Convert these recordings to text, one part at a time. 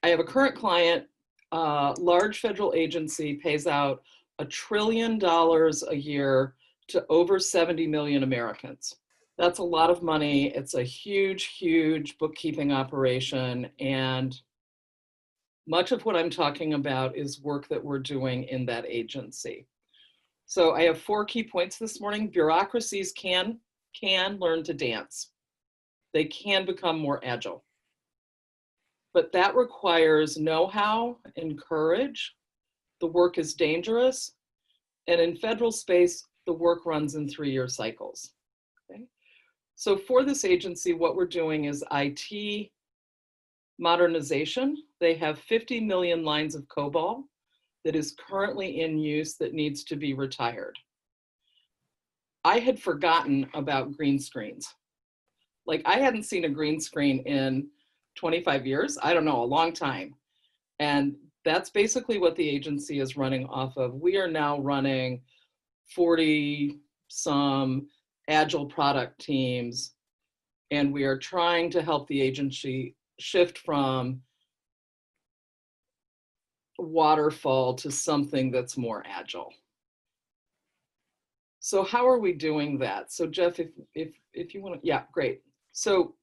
I have a current client, large federal agency, pays out $1 trillion a year to over 70 million Americans. That's a lot of money. It's a huge, huge bookkeeping operation. And much of what I'm talking about is work that we're doing in that agency. So I have 4 key points this morning. Bureaucracies can learn to dance. They can become more agile. But that requires know-how and courage. The work is dangerous. And in federal space, the work runs in 3-year cycles. Okay? So for this agency, what we're doing is IT modernization. They have 50 million lines of COBOL that is currently in use that needs to be retired. I had forgotten about green screens. Like, I hadn't seen a green screen in 25 years, I don't know, a long time. And that's basically what the agency is running off of. We are now running 40 some agile product teams, and we are trying to help the agency shift from waterfall to something that's more agile. So how are we doing that? So Jeff, if you want to, yeah, great. So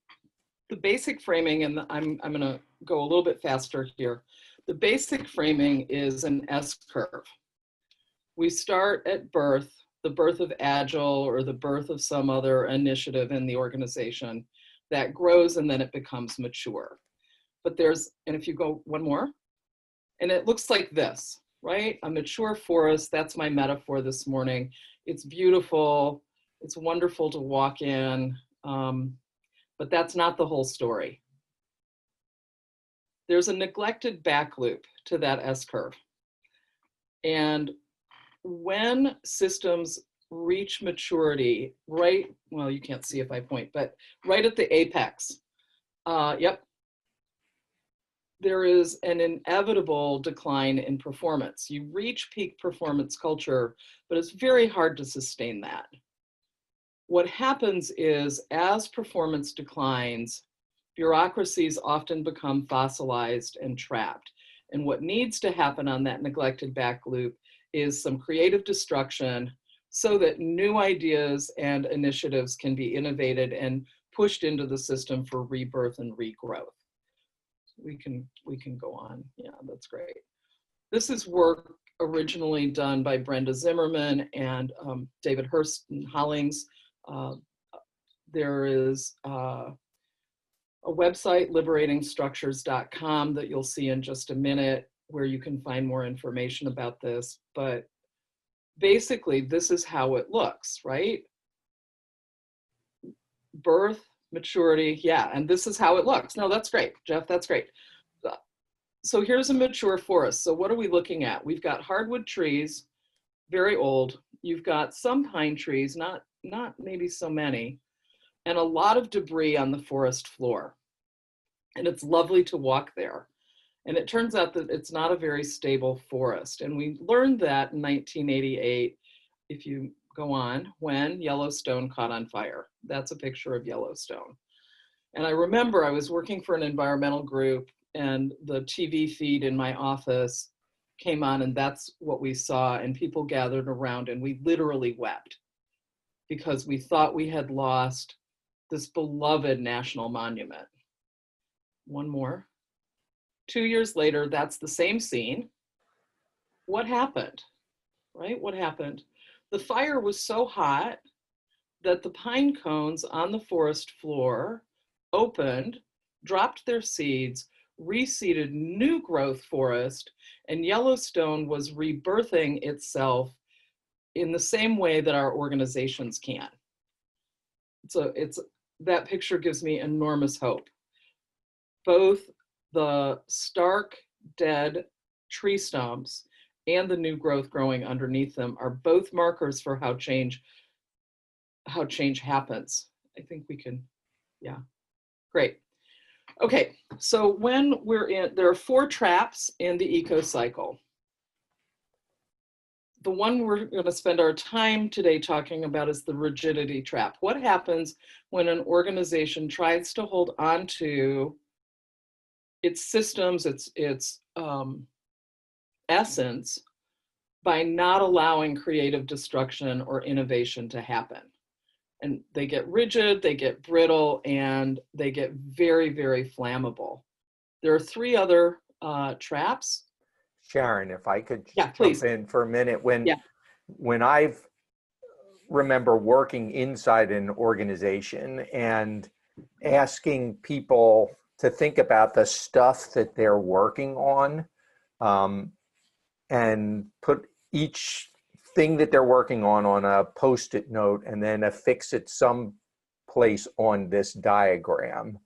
the basic framing, and I'm going to go a little bit faster here. The basic framing is an S curve. We start at birth, the birth of Agile or the birth of some other initiative in the organization that grows and then it becomes mature. But there's, and if you go one more, and it looks like this, right? A mature forest, that's my metaphor this morning. It's beautiful, it's wonderful to walk in, but that's not the whole story. There's a neglected back loop to that S curve. And when systems reach maturity, right, well, you can't see if I point, but right at the apex, yep, there is an inevitable decline in performance. You reach peak performance culture, but it's very hard to sustain that. What happens is, as performance declines, bureaucracies often become fossilized and trapped. And what needs to happen on that neglected back loop is some creative destruction so that new ideas and initiatives can be innovated and pushed into the system for rebirth and regrowth. We can go on. Yeah, that's great. This is work originally done by Brenda Zimmerman and David Hurst and Hollings. There is a website, liberatingstructures.com, that you'll see in just a minute, where you can find more information about this. But basically, this is how it looks, right? Birth, maturity, yeah, and this is how it looks. No, that's great, Jeff, that's great. So here's a mature forest. So what are we looking at? We've got hardwood trees, very old. You've got some pine trees, not maybe so many, and a lot of debris on the forest floor. And it's lovely to walk there. And it turns out that it's not a very stable forest. And we learned that in 1988, if you go on, when Yellowstone caught on fire. That's a picture of Yellowstone. And I remember I was working for an environmental group, and the TV feed in my office came on, and that's what we saw. And people gathered around, and we literally wept because we thought we had lost this beloved national monument. One more. 2 years later, that's the same scene. What happened, right? What happened? The fire was so hot that the pine cones on the forest floor opened, dropped their seeds, reseeded new growth forest, and Yellowstone was rebirthing itself in the same way that our organizations can. So that picture gives me enormous hope. Both the stark, dead tree stumps and the new growth growing underneath them are both markers for how change happens. I think we can, yeah, great. Okay, so when we're in, there are 4 traps in the eco cycle. The one we're going to spend our time today talking about is the rigidity trap. What happens when an organization tries to hold on to its systems, its essence by not allowing creative destruction or innovation to happen. And they get rigid, they get brittle, and they get very, very flammable. There are three other traps. Sharon, if I could Yeah, jump please. in for a minute, Yeah. when I remember working inside an organization and asking people to think about the stuff that they're working on, um, and put each thing that they're working on a post-it note and then affix it someplace on this diagram.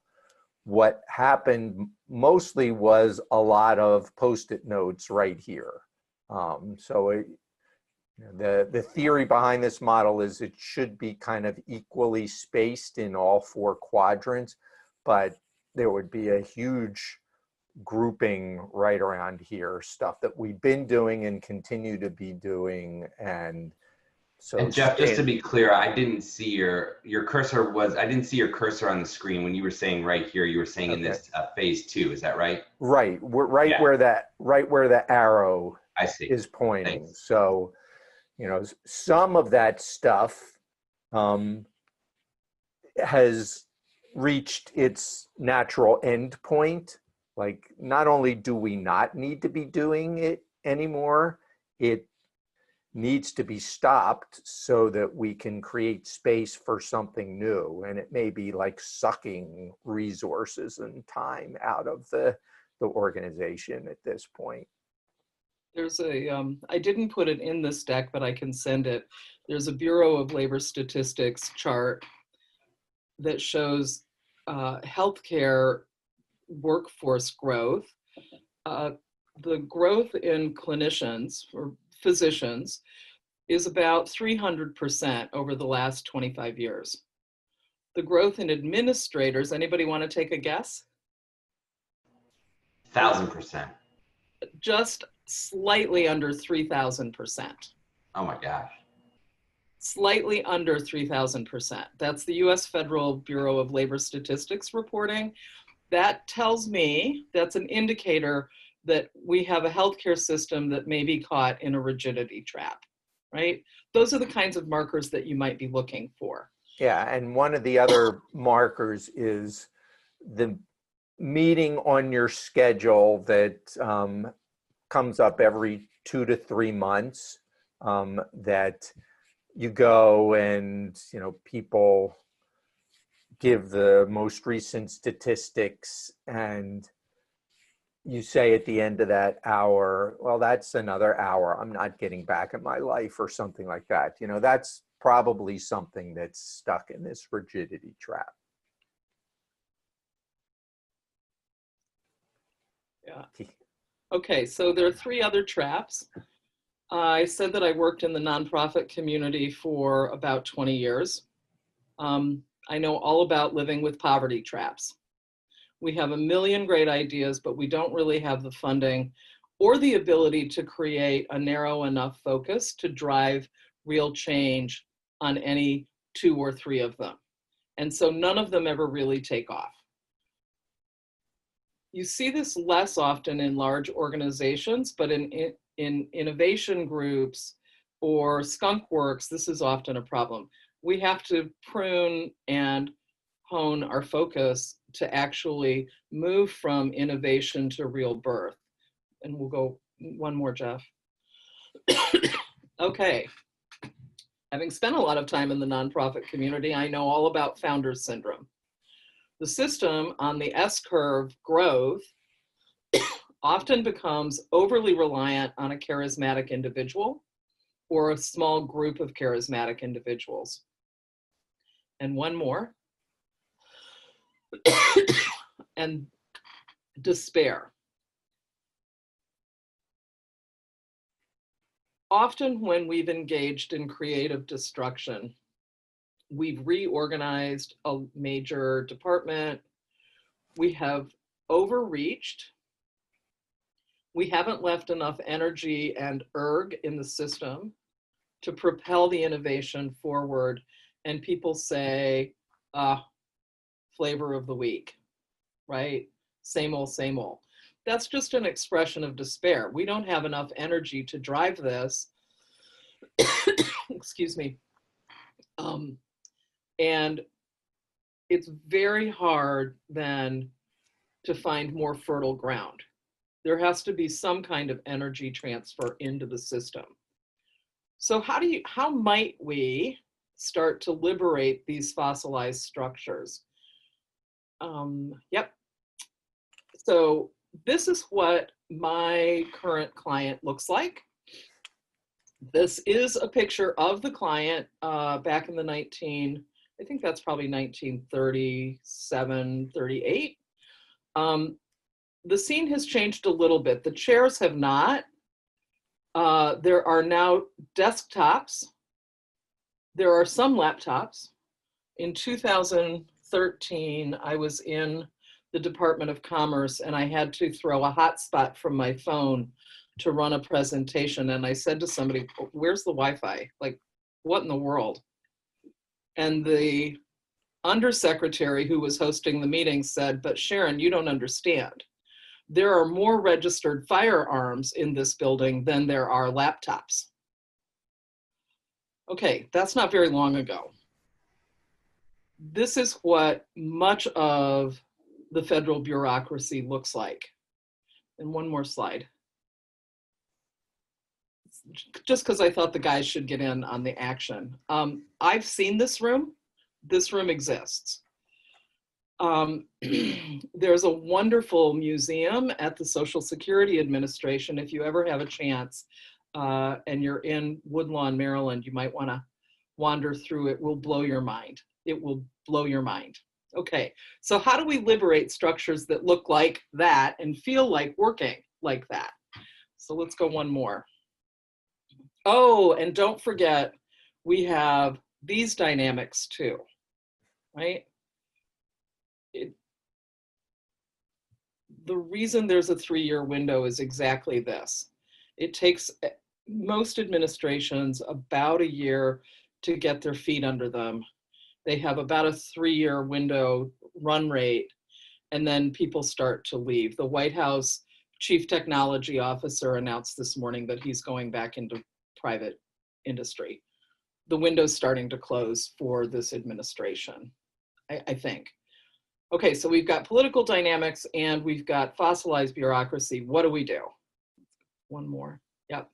What happened mostly was a lot of post-it notes right here. The theory behind this model is it should be kind of equally spaced in all four quadrants, but there would be a huge grouping right around here, stuff that we've been doing and continue to be doing. And so, And Jeff, just to be clear, I didn't see your cursor was, I didn't see your cursor on the screen when you were saying right here, you were saying in this phase 2, is that right? Right, Yeah. where the arrow I see. is pointing. Thanks. So, some of that stuff has reached its natural end point. Like, not only do we not need to be doing it anymore, it needs to be stopped so that we can create space for something new. And it may be like sucking resources and time out of the organization at this point. There's I didn't put it in this deck, but I can send it. There's a Bureau of Labor Statistics chart that shows healthcare workforce growth. The growth in clinicians or physicians is about 300% over the last 25 years. The growth in administrators, anybody want to take a guess? 1,000%. Just slightly under 3,000%. Oh my gosh. Slightly under 3,000%. That's the US Federal Bureau of Labor Statistics reporting. That tells me, that's an indicator that we have a healthcare system that may be caught in a rigidity trap, right? Those are the kinds of markers that you might be looking for. Yeah, and one of the other markers is the meeting on your schedule that comes up every 2 to 3 months, that you go and people give the most recent statistics, and you say at the end of that hour, well, that's another hour I'm not getting back in my life, or something like that. That's probably something that's stuck in this rigidity trap. Yeah. Okay, so there are three other traps. I said that I worked in the nonprofit community for about 20 years. I know all about living with poverty traps. We have a million great ideas, but we don't really have the funding or the ability to create a narrow enough focus to drive real change on any 2 or 3 of them. And so none of them ever really take off. You see this less often in large organizations, but in innovation groups or skunk works, this is often a problem. We have to prune and hone our focus to actually move from innovation to real birth. And we'll go one more, Jeff. Okay. Having spent a lot of time in the nonprofit community, I know all about founder's syndrome. The system on the S-curve growth often becomes overly reliant on a charismatic individual or a small group of charismatic individuals. And one more. And despair. Often when we've engaged in creative destruction, we've reorganized a major department, we have overreached, we haven't left enough energy and erg in the system to propel the innovation forward, and people say, flavor of the week, right? same old, same old. That's just an expression of despair. We don't have enough energy to drive this. Excuse me. And it's very hard then to find more fertile ground. There has to be some kind of energy transfer into the system. So how might we start to liberate these fossilized structures? Yep. So this is what my current client looks like. This is a picture of the client back in the I think that's probably 1937, 38. The scene has changed a little bit. The chairs have not. There are now desktops. There are some laptops. In 2013, I was in the Department of Commerce and I had to throw a hotspot from my phone to run a presentation. And I said to somebody, where's the Wi-Fi? Like, what in the world? And the undersecretary who was hosting the meeting said, but Sharon, you don't understand. There are more registered firearms in this building than there are laptops. Okay, that's not very long ago. This is what much of the federal bureaucracy looks like. And one more slide. Just because I thought the guys should get in on the action. I've seen this room. This room exists. There's a wonderful museum at the Social Security Administration. If you ever have a chance and you're in Woodlawn, Maryland, you might want to wander through. It will blow your mind. It will blow your mind. Okay, so how do we liberate structures that look like that and feel like working like that? So let's go one more. Oh, and don't forget, we have these dynamics too, right? The reason there's a 3-year window is exactly this. It takes most administrations about a year to get their feet under them. They have about a 3-year window run rate, and then people start to leave. The White House Chief Technology Officer announced this morning that he's going back into private industry. The window's starting to close for this administration, I think. Okay, so we've got political dynamics and we've got fossilized bureaucracy. What do we do? One more. Yep.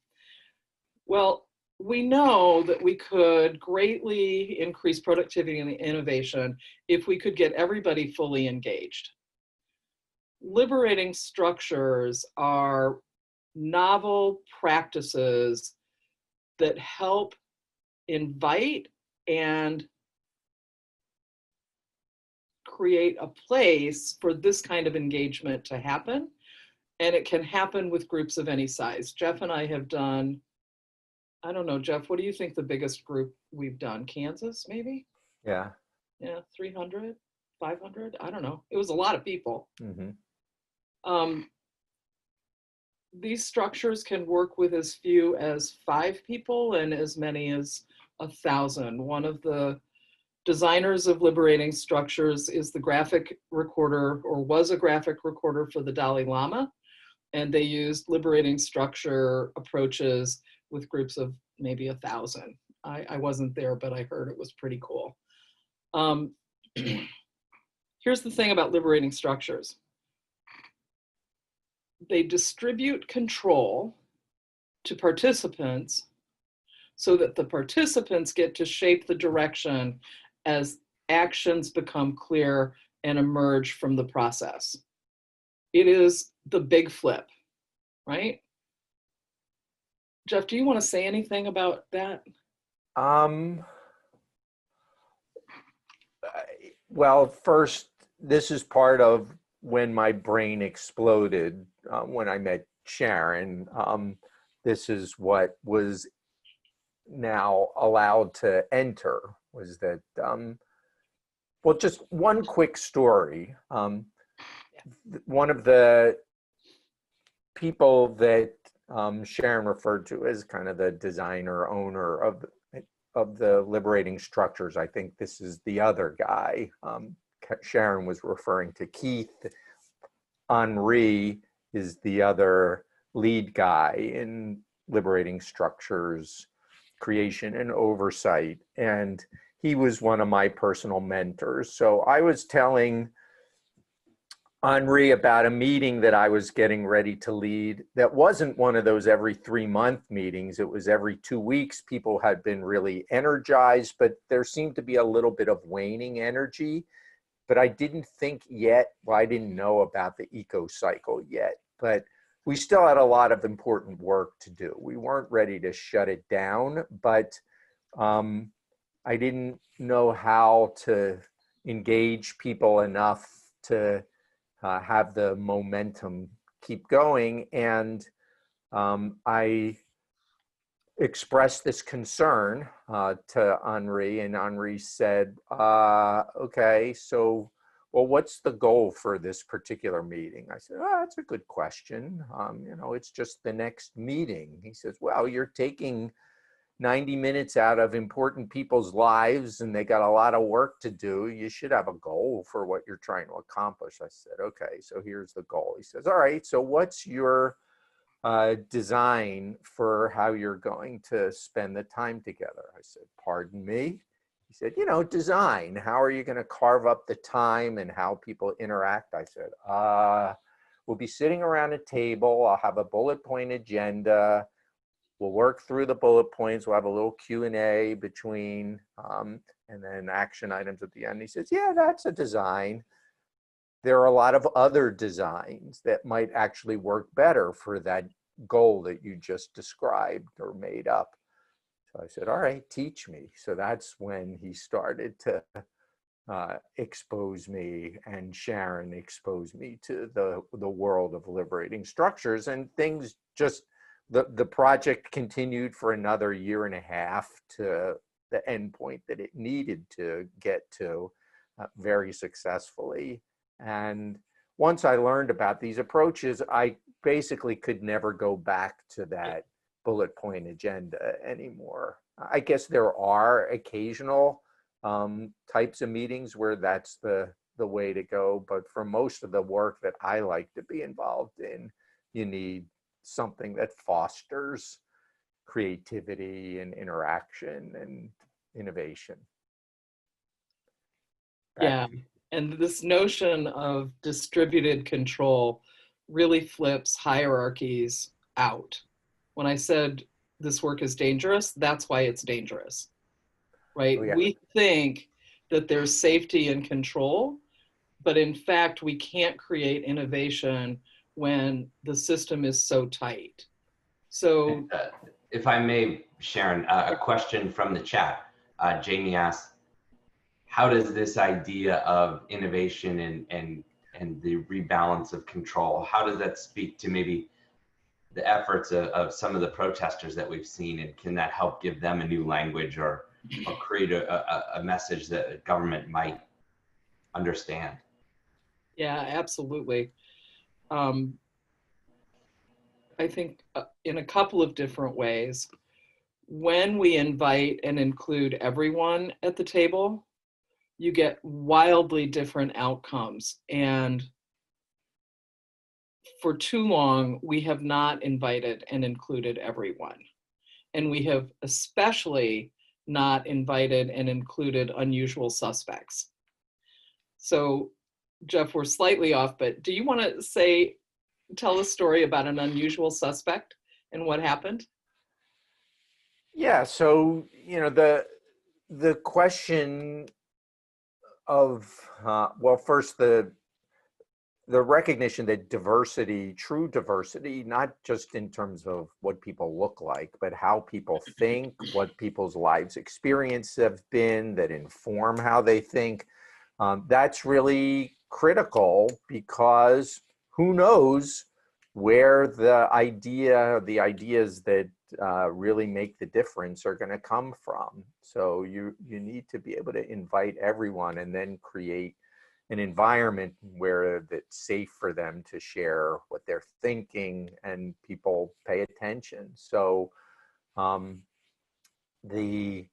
Well, we know that we could greatly increase productivity and innovation if we could get everybody fully engaged. Liberating structures are novel practices that help invite and create a place for this kind of engagement to happen. And it can happen with groups of any size. Jeff and I have done, I don't know, Jeff, what do you think the biggest group we've done? Kansas, maybe? Yeah. Yeah, 300, 500, I don't know. It was a lot of people. Mm-hmm. These structures can work with as few as 5 people and as many as 1,000. One of the designers of liberating structures is the graphic recorder, or was a graphic recorder for the Dalai Lama. And they used liberating structure approaches with groups of maybe 1,000. I wasn't there, but I heard it was pretty cool. Here's the thing about liberating structures. They distribute control to participants so that the participants get to shape the direction as actions become clear and emerge from the process. It is the big flip, right? Jeff, do you want to say anything about that? Well, first, this is part of when my brain exploded when I met Sharon. This is what was now allowed to enter, was that, well, just one quick story. One of the people that Sharon referred to as kind of the designer, owner of the liberating structures, I think this is the other guy. Sharon was referring to Keith. Henri is the other lead guy in liberating structures, creation and oversight. And he was one of my personal mentors. So I was telling Henri about a meeting that I was getting ready to lead that wasn't one of those every 3-month meetings. It was every 2 weeks. People had been really energized, but there seemed to be a little bit of waning energy. But I didn't think yet, well, I didn't know about the eco cycle yet, but we still had a lot of important work to do. We weren't ready to shut it down, but I didn't know how to engage people enough to have the momentum keep going. And I expressed this concern to Henri, and Henri said, okay, so, well, what's the goal for this particular meeting? I said, oh, that's a good question. You know, it's just the next meeting. He says, well, you're taking 90 minutes out of important people's lives and they got a lot of work to do. You should have a goal for what you're trying to accomplish. I said, okay, so here's the goal. He says, all right, so what's your design for how you're going to spend the time together? I said, pardon me? He said, you know, design. How are you going to carve up the time and how people interact? I said, we'll be sitting around a table. I'll have a bullet point agenda. We'll work through the bullet points. We'll have a little Q&A between, and then action items at the end. He says, yeah, that's a design. There are a lot of other designs that might actually work better for that goal that you just described or made up. So I said, all right, teach me. So that's when he started to expose me, and Sharon exposed me to the world of liberating structures, and things just, the project continued for another 1.5 years to the end point that it needed to get to very successfully. And once I learned about these approaches, I basically could never go back to that bullet point agenda anymore. I guess there are occasional types of meetings where that's the way to go, but for most of the work that I like to be involved in, you need something that fosters creativity and interaction and innovation. Yeah, and this notion of distributed control really flips hierarchies out. When I said this work is dangerous, that's why it's dangerous, right? Oh, yeah. We think that there's safety and control, but in fact, we can't create innovation when the system is so tight. So if I may, Sharon, a question from the chat. Jamie asked, how does this idea of innovation and the rebalance of control, how does that speak to maybe the efforts of some of the protesters that we've seen, and can that help give them a new language or create a message that government might understand? yeah, absolutely. I think in a couple of different ways. When we invite and include everyone at the table, you get wildly different outcomes. And for too long, we have not invited and included everyone. And we have especially not invited and included unusual suspects. So, Jeff, we're slightly off, but do you want to tell a story about an unusual suspect and what happened? Yeah, so, you know, the question of, well, first the recognition that diversity, true diversity, not just in terms of what people look like, but how people think, what people's lives experience have been that inform how they think, that's really critical, because who knows where the ideas that really make the difference are going to come from. So you need to be able to invite everyone and then create an environment where it's safe for them to share what they're thinking and people pay attention. So the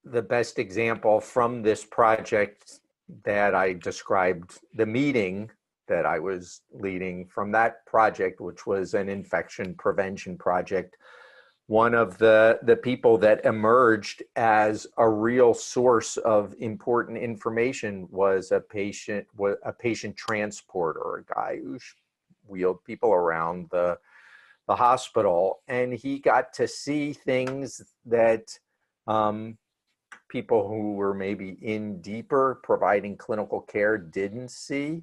best example from this project that I described, the meeting that I was leading. From that project, which was an infection prevention project, one of the people that emerged as a real source of important information was a patient transporter, a guy who wheeled people around the hospital, and he got to see things that people who were maybe in deeper providing clinical care didn't see.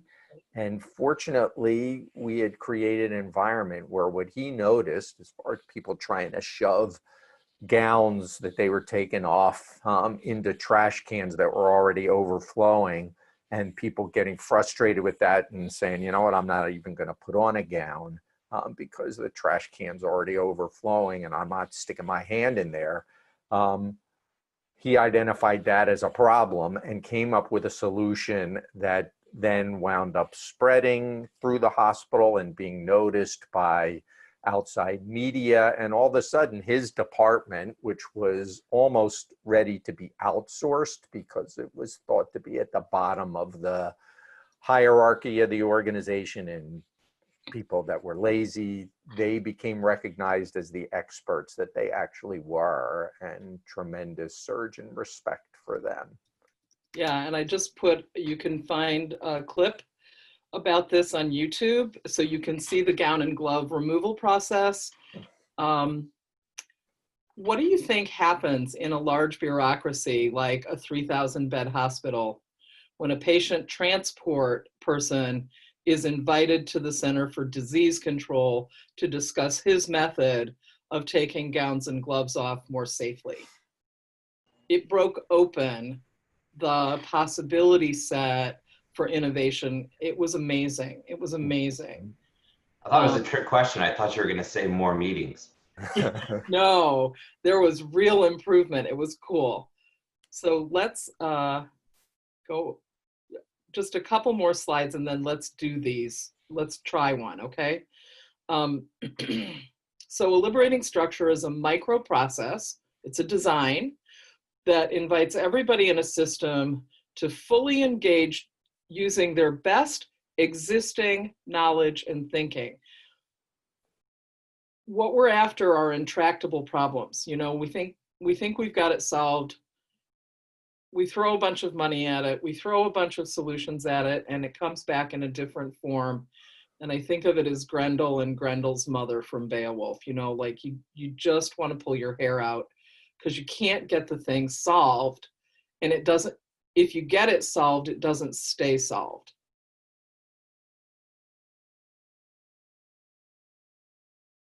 And fortunately, we had created an environment where what he noticed, as far as people trying to shove gowns that they were taking off into trash cans that were already overflowing, and people getting frustrated with that and saying, you know what, I'm not even going to put on a gown because the trash can's already overflowing and I'm not sticking my hand in there. He identified that as a problem and came up with a solution that then wound up spreading through the hospital and being noticed by outside media. And all of a sudden, his department, which was almost ready to be outsourced because it was thought to be at the bottom of the hierarchy of the organization and people that were lazy, they became recognized as the experts that they actually were, and tremendous surge in respect for them. Yeah, and I just put, you can find a clip about this on YouTube, so you can see the gown and glove removal process. What do you think happens in a large bureaucracy like a 3,000 bed hospital when a patient transport person is invited to the Center for Disease Control to discuss his method of taking gowns and gloves off more safely? It broke open the possibility set for innovation. It was amazing. It was amazing. I thought it was a trick question. I thought you were going to say more meetings. No, there was real improvement. It was cool. So let's go just a couple more slides and then let's do these. Let's try one, okay? So a liberating structure is a micro process. It's a design that invites everybody in a system to fully engage using their best existing knowledge and thinking. What we're after are intractable problems. You know, we think we've got it solved. We throw a bunch of money at it. We throw a bunch of solutions at it, and it comes back in a different form. And I think of it as Grendel and Grendel's mother from Beowulf. You know, like you just want to pull your hair out because you can't get the thing solved. And it doesn't, if you get it solved, it doesn't stay solved.